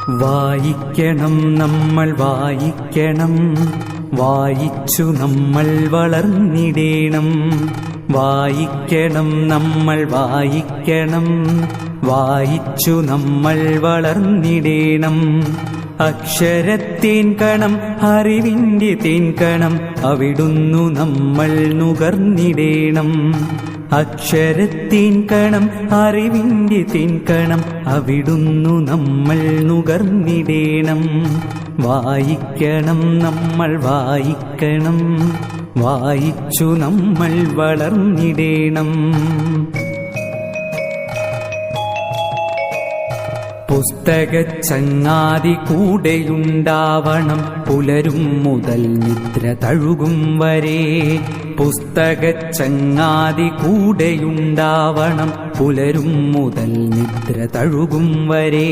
വായിക്കണം നമ്മൾ വായിക്കണം, വായിച്ചു നമ്മൾ വളർന്നിടേണം. വായിക്കണം നമ്മൾ വായിക്കണം, വായിച്ചു നമ്മൾ വളർന്നിടേണം. അക്ഷരത്തേൻ കണം അറിവിന്റെ തേൻ കണം, അവിടുന്നു നമ്മൾ നുകർന്നിടേണം. അക്ഷരത്തേൻ കണം അറിവിന്റെ തേൻ കണം, അവിടുന്നു നമ്മൾ നുകർന്നിടേണം. വായിക്കണം നമ്മൾ വായിക്കണം, വായിച്ചു നമ്മൾ വളർന്നിടേണം. പുസ്തകച്ചങ്ങാതി കൂടെയുണ്ടാവണം, പുലരും മുതൽ നിദ്ര തഴുകും വരെ. പുസ്തകച്ചങ്ങാതി കൂടെയുണ്ടാവണം, പുലരും മുതൽ നിദ്ര തഴുകും വരെ.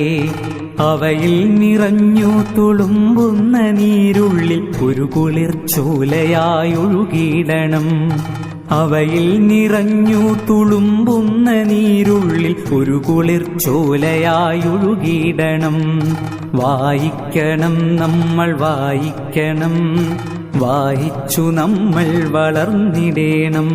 അവയിൽ നിറഞ്ഞു തുളുമ്പുന്ന നീരുള്ളിൽ ഒരു കുളിർച്ചോലയായൊഴുകിയിടണം. അവയിൽ നിറഞ്ഞു തുളുമ്പുന്ന നീരുള്ളിൽ ഒരു കുളിർച്ചോലയായൊഴുകിയിടണം. വായിക്കണം നമ്മൾ വായിക്കണം, വായിച്ചു നമ്മൾ വളർന്നിടേണം.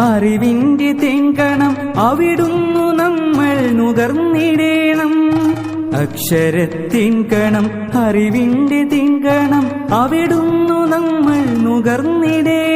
അറിവിന്റെ തേൻകണം അവിടുന്നു നമ്മൾ നുകർന്നിടേണം. അക്ഷരത്തിൻ കണം അറിവിന്റെ തേൻകണം, അവിടുന്നു നമ്മൾ നുകർന്നിടേണം.